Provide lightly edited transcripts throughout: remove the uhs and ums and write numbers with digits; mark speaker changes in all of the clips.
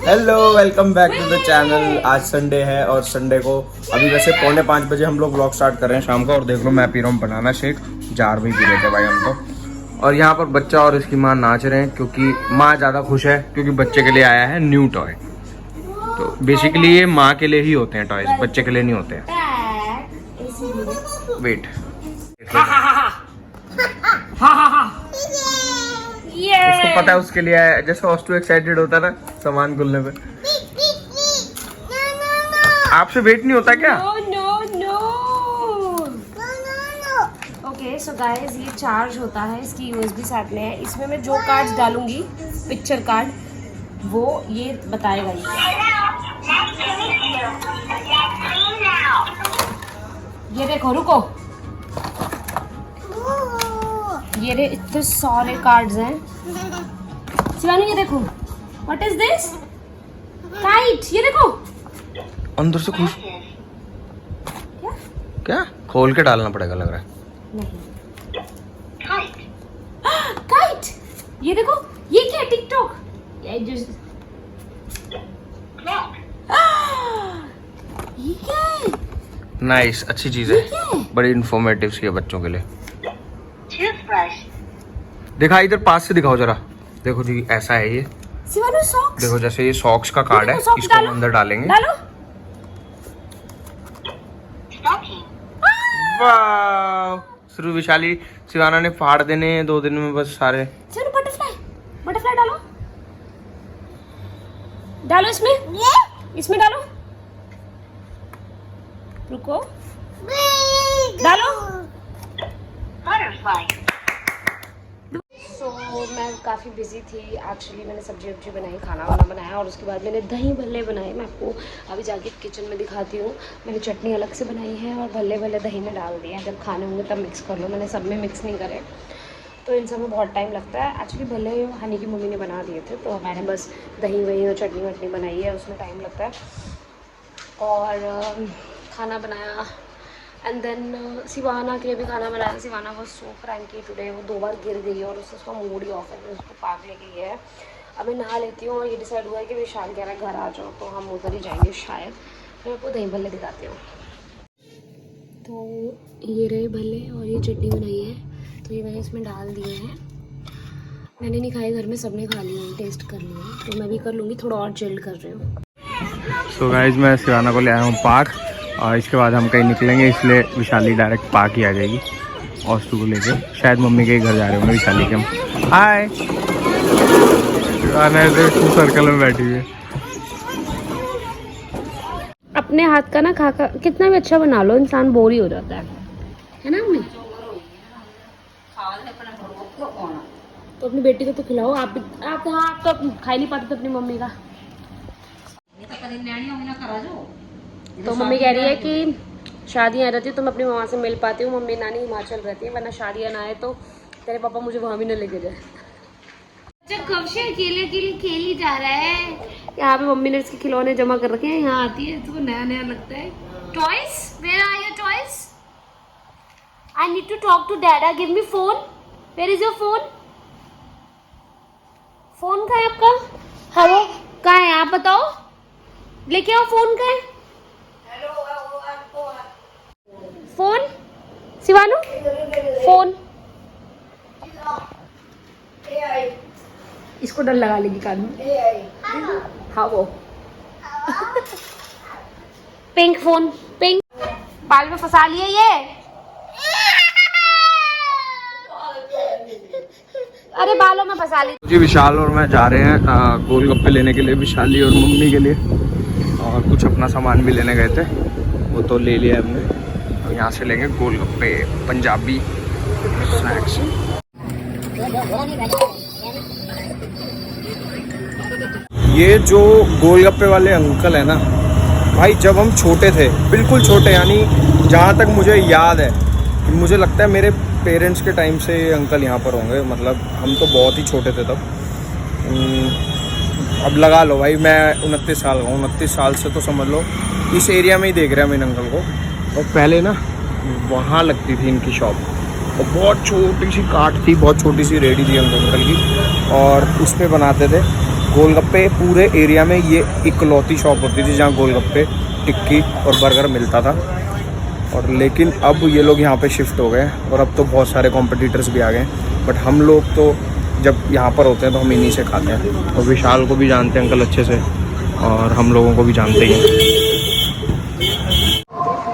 Speaker 1: Hello, welcome back to the channel. आज Sunday है और संडे को अभी वैसे 4:45 हम लोग व्लॉग स्टार्ट कर रहे हैं शाम का। और देख लो, मैं पी रहा हूँ बनाना शेक। 4 बजे पी रहे थे भाई हम तो। और यहाँ पर बच्चा और इसकी माँ नाच रहे हैं क्योंकि माँ ज़्यादा खुश है क्योंकि बच्चे के लिए आया है न्यू टॉय। तो बेसिकली ये माँ के लिए ही होते हैं टॉयज, बच्चे के लिए नहीं होते हैं। वेट, उसको पता है उसके लिए आया है। जैसे ऑस्टू एक्साइटेड होता है ना सामान खुलने पे। आपसे वेट नहीं होता क्या?
Speaker 2: ओके सो गाइस, ये चार्ज होता है, इसकी यूएसबी साथ में है। इसमें मैं जो कार्ड्स डालूंगी, पिक्चर कार्ड, वो ये बताएगा। ये देखो, रुको, ये इतने सारे कार्ड्स हैं। शिवानी ये देखो, व्हाट इज दिस? काइट, ये देखो
Speaker 1: अंदर से खुश क्या खोल के डालना पड़ेगा लग रहा है।
Speaker 2: नहीं, काइट, ये देखो, ये क्या? टिकटॉक, ये क्या है?
Speaker 1: नाइस, अच्छी चीज है, बड़ी इंफॉर्मेटिव सी है बच्चों के लिए। दिखा, इधर पास से दिखाओ जरा। देखो जी, ऐसा है ये।
Speaker 2: सॉक्स
Speaker 1: देखो, जैसे ये सॉक्स का कार्ड है, इसको हम अंदर डालेंगे।
Speaker 2: डालो।
Speaker 1: वाह, शुरू विशाली शिवाना ने फाड़ देने 2 दिन में बस सारे।
Speaker 2: चलो बटरफ्लाई डालो, डालो इसमें डालो, रुको, डालो। So, मैं काफ़ी बिजी थी एक्चुअली। मैंने सब्जी बनाई, खाना वाना बनाया और उसके बाद मैंने दही भल्ले बनाए। मैं आपको अभी जाके किचन में दिखाती हूँ। मैंने चटनी अलग से बनाई है और भल्ले दही में डाल दिए। जब खाने होंगे तब मिक्स कर लो, मैंने सब में मिक्स नहीं करे तो इन सब में बहुत टाइम लगता है। एक्चुअली भल्ले हनी की मम्मी ने बना दिए थे, तो मैंने बस दही वही और चटनी वटनी बनाई है, उसमें टाइम लगता है। और खाना बनाया एंड देन शिवाना के लिए भी खाना बनाया। Sivana was so cranky today, वो 2 बार गिर गई है और उससे उसका मूड ही ऑफ है। मैं उसको पार्क लेके गई है। अब मैं नहा लेती हूँ और ये डिसाइड हुआ है कि विशाल कह रहा है घर आ जाओ, तो हम उधर ही जाएंगे शायद। मैं आपको दही भल्ले दिखाती हूँ। तो ये रहे भल्ले और ये चटनी बनाई है, तो ये मैंने इसमें डाल दिए हैं। मैंने नहीं खाए, घर में सबने खा लिए, टेस्ट कर लिया, तो मैं भी कर लूँगी। थोड़ा और चिल्ड कर रही हूँ।
Speaker 1: सो गाइज, मैं शिवाना को ले आया हूँ पार्क और इसके बाद हम कहीं निकलेंगे, इसलिए विशाली डायरेक्ट पार्क ही आ जाएगी ऑस्टू को लेके। शायद मम्मी के घर जा रहे होंगे विशाली के हम। हाय, सर्कल में बैठी हुई है।
Speaker 2: अपने हाथ का ना खा कितना भी अच्छा बना लो, इंसान बोर ही हो जाता है ना मम्मी? तो अपनी बेटी को तो खिलाओ। आप तो खा ही नहीं पाते तो अपनी मम्मी का। तो मम्मी कह रही है कि शादियाँ रहती तो मैं अपनी मामा से मिल पाती हूँ। मम्मी नानी हिमाचल रहती है, वरना शादियाँ ना आए तो तेरे पापा मुझे वहाँ भी न लेके जाए। कब से अकेले खेल जा रहा है। यहाँ पे मम्मी ने इसके खिलौने जमा कर रखे हैं। यहाँ आती है तो नया नया लगता है। Toys, where are your toys? I need to talk to dada, give me phone. Where is your phone? Phone कहाँ है आपका? हेलो, कहाँ है आप बताओ, लेके आओ। फोन कहाँ है? Phone Shivanu, phone. इसको डर लगा लेगी कान में। हाँ वो पिंक फोन, पिंक। बाल में फंसा लिए ये। अरे बालों में फंसा ली
Speaker 1: जी। विशाल और मैं जा रहे हैं गोलगप्पे लेने के लिए, विशाली और मम्मी के लिए। और कुछ अपना सामान भी लेने गए थे, वो तो ले लिया हमने। और यहाँ से लेंगे गोलगप्पे, पंजाबी स्नैक्स। ये जो गोलगप्पे वाले अंकल है ना भाई, जब हम छोटे थे, बिल्कुल छोटे, यानी जहाँ तक मुझे याद है, मुझे लगता है मेरे पेरेंट्स के टाइम से अंकल यहाँ पर होंगे। मतलब हम तो बहुत ही छोटे थे तब। अब लगा लो भाई, मैं 29 साल का हूँ। 29 साल से तो समझ लो इस एरिया में ही देख रहे हैं मेरे अंकल को। और पहले ना वहाँ लगती थी इनकी शॉप, और बहुत छोटी सी काट थी, बहुत छोटी सी रेडी थी हम अंकल की, और उस पर बनाते थे गोलगप्पे। पूरे एरिया में ये इकलौती शॉप होती थी जहाँ गोलगप्पे, टिक्की और बर्गर मिलता था। और लेकिन अब ये लोग यहाँ पे शिफ्ट हो गए और अब तो बहुत सारे कॉम्पिटिटर्स भी आ गए, बट हम लोग तो जब यहाँ पर होते हैं तो हम इन्हीं से खाते हैं। और विशाल को भी जानते हैं अंकल अच्छे से, और हम लोगों को भी जानते ही हैं।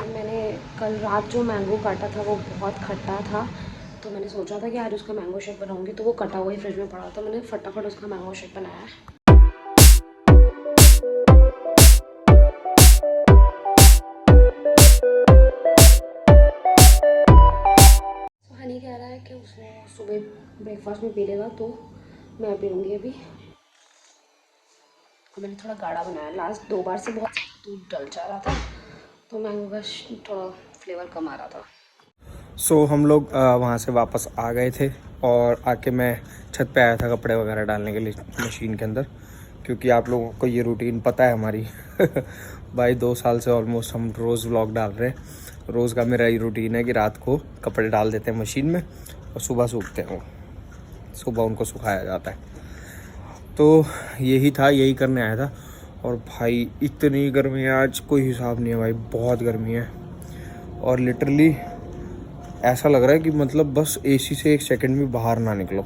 Speaker 2: मैंने कल रात जो मैंगो काटा था वो बहुत खट्टा था, तो मैंने सोचा था कि आज उसका मैंगो शेक बनाऊंगी, तो वो कटा हुआ ही फ्रिज में पड़ा था, मैंने फटाफट उसका मैंगो शेक बनाया। हनी कह रहा है कि उसने सुबह ब्रेकफास्ट में पी लेगा, तो मैं पीऊँगी अभी। मैंने थोड़ा गाढ़ा बनाया, लास्ट 2 बार से बहुत दूध डल जा रहा था, तो मैंगो का थोड़ा फ्लेवर कम आ रहा था।
Speaker 1: सो हम लोग वहाँ से वापस आ गए थे, और आके मैं छत पे आया था कपड़े वगैरह डालने के लिए मशीन के अंदर, क्योंकि आप लोगों को ये रूटीन पता है हमारी भाई 2 साल से ऑलमोस्ट हम रोज़ व्लॉग डाल रहे हैं। रोज़ का मेरा ये रूटीन है कि रात को कपड़े डाल देते हैं मशीन में और सुबह सूखते हैं, सुबह उनको सुखाया जाता है। तो यही था, यही करने आया था। और भाई इतनी गर्मी है आज, कोई हिसाब नहीं है भाई, बहुत गर्मी है। और लिटरली ऐसा लग रहा है कि मतलब बस एसी से 1 सेकंड भी बाहर ना निकलो।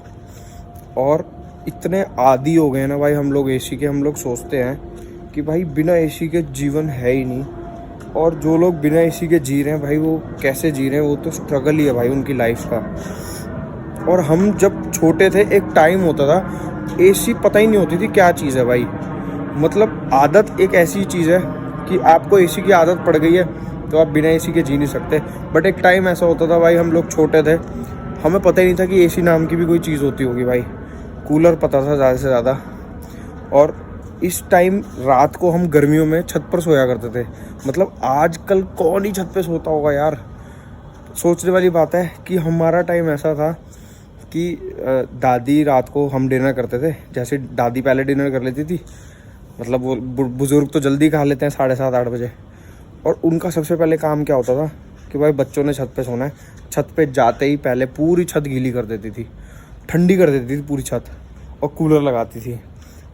Speaker 1: और इतने आदी हो गए ना भाई हम लोग एसी के, हम लोग सोचते हैं कि भाई बिना एसी के जीवन है ही नहीं। और जो लोग बिना एसी के जी रहे हैं भाई, वो कैसे जी रहे हैं, वो तो स्ट्रगल ही है भाई उनकी लाइफ का। और हम जब छोटे थे एक टाइम होता था एसी पता ही नहीं होती थी क्या चीज़ है भाई। मतलब आदत एक ऐसी चीज़ है कि आपको एसी की आदत पड़ गई है तो आप बिना एसी के जी नहीं सकते। बट एक टाइम ऐसा होता था भाई, हम लोग छोटे थे, हमें पता ही नहीं था कि एसी नाम की भी कोई चीज़ होती होगी भाई। कूलर पता था ज़्यादा से ज़्यादा। और इस टाइम रात को हम गर्मियों में छत पर सोया करते थे। मतलब आजकल कौन ही छत पे सोता होगा यार। सोचने वाली बात है कि हमारा टाइम ऐसा था कि दादी रात को हम डिनर करते थे, जैसे दादी पहले डिनर कर लेती थी, मतलब वो बुज़ुर्ग तो जल्दी खा लेते हैं 7:30-8 बजे। और उनका सबसे पहले काम क्या होता था कि भाई बच्चों ने छत पे सोना है। छत पे जाते ही पहले पूरी छत गीली कर देती थी, ठंडी कर देती थी पूरी छत, और कूलर लगाती थी,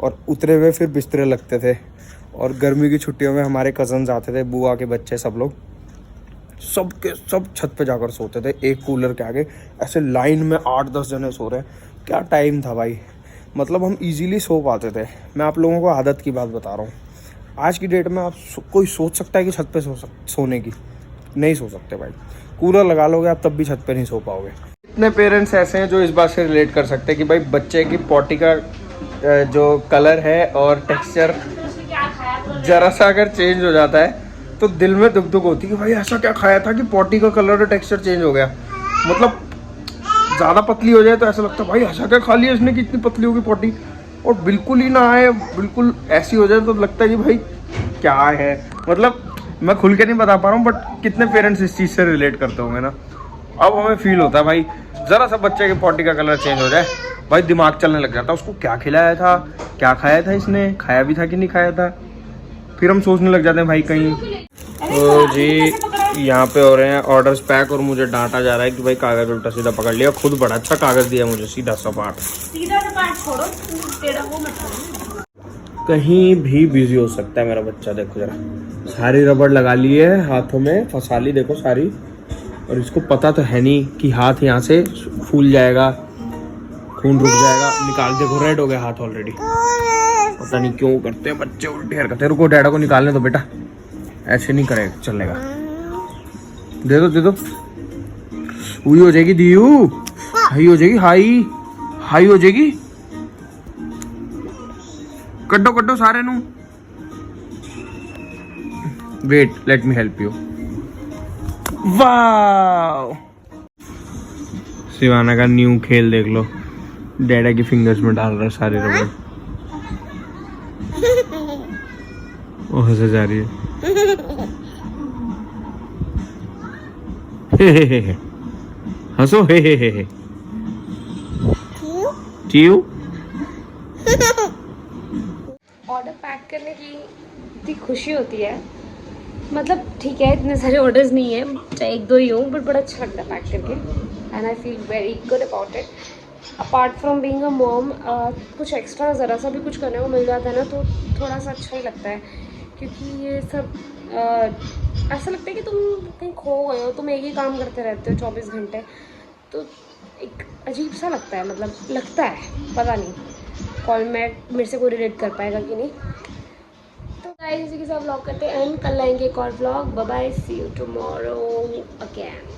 Speaker 1: और उतरे हुए फिर बिस्तरे लगते थे। और गर्मी की छुट्टियों में हमारे कज़न्स आते थे, बुआ के बच्चे, सब लोग सब के सब छत पे जाकर सोते थे एक कूलर के आगे, ऐसे लाइन में 8-10 जने सो रहे हैं। क्या टाइम था भाई, मतलब हम इजीली सो पाते थे। मैं आप लोगों को आदत की बात बता रहा हूँ। आज की डेट में आप कोई सोच सकता है कि छत पे सोने की? नहीं सो सकते भाई। कूलर लगा लोगे आप तब भी छत पे नहीं सो पाओगे। इतने पेरेंट्स ऐसे हैं जो इस बात से रिलेट कर सकते हैं कि भाई बच्चे की पॉटी का जो कलर है और टेक्सचर जरा सा अगर चेंज हो जाता है तो दिल में दुख दुख होती है कि भाई ऐसा क्या खाया था कि पॉटी का कलर और टेक्सचर चेंज हो गया। मतलब ज़्यादा पतली हो जाए तो ऐसा लगता है भाई ऐसा क्या खा लिया इसने कि इतनी पतली होगी पॉटी। और बिल्कुल ही ना आए, बिल्कुल ऐसी हो जाए तो लगता है कि भाई क्या है। मतलब मैं खुल के नहीं बता पा रहा हूँ, बट कितने पेरेंट्स इस चीज़ से रिलेट करते होंगे ना। अब हमें फील होता है भाई ज़रा सा बच्चे की पॉटी का कलर चेंज हो जाए, भाई दिमाग चलने लग जाता है, उसको क्या खिलाया था, क्या खाया था, इसने खाया भी था कि नहीं खाया था। फिर हम सोचने लग जाते हैं भाई कहीं। तो जी यहाँ पे हो रहे हैं ऑर्डर्स पैक, और मुझे डांटा जा रहा है कि भाई कागज़ उल्टा सीधा पकड़ लिया। खुद बड़ा अच्छा कागज़ दिया मुझे, सीधा सपाट।
Speaker 2: छोड़ो, टेढ़ा वो मत करो।
Speaker 1: कहीं भी बिजी हो सकता है मेरा बच्चा। देखो जरा, सारी रबड़ लगा ली है हाथों में, फंसा ली देखो सारी। और इसको पता तो है नहीं कि हाथ यहाँ से फूल जाएगा, खून रुक जाएगा। निकाल, देखो रेड हो गया हाथ ऑलरेडी। पता नहीं क्यों करते हैं बच्चे उल्टी हरकतें। रुको डैडा को निकालने दो बेटा, ऐसे नहीं करेगा, चलेगा। दे दो दे दो, हुई हो जाएगी दीयू, हाई हो जाएगी, हाई हाई हो जाएगी। कड्डो कड्डो सारे नू। Wait let me help you. Wow, Shivana का न्यू खेल देख लो, डैडा की फिंगर्स में डाल रहा है सारी रबड़। वो हंसे जा रही है। हंसो, हे टीयू।
Speaker 2: ऑर्डर पैक करने की इतनी खुशी होती है, मतलब ठीक है इतने सारे ऑर्डर्स नहीं है, चाहे 1-2 ही हो, बट बड़ा अच्छा लगता है पैक करके। And I feel very good about it. Apart from being a mom, कुछ एक्स्ट्रा ज़रा सा भी कुछ करने को मिल जाता है ना तो थोड़ा सा अच्छा ही लगता है, क्योंकि ये सब ऐसा लगता है कि तुम कहीं खो गए हो, तुम एक ही काम करते रहते हो 24 घंटे, तो एक अजीब सा लगता है, मतलब लगता है, पता नहीं कॉल में मेरे से कोई रिलेट कर पाएगा कि नहीं। तो गाइस इसी के साथ व्लॉग करते हैं एंड कल लाएंगे एक और vlog. Bye bye, see you tomorrow again.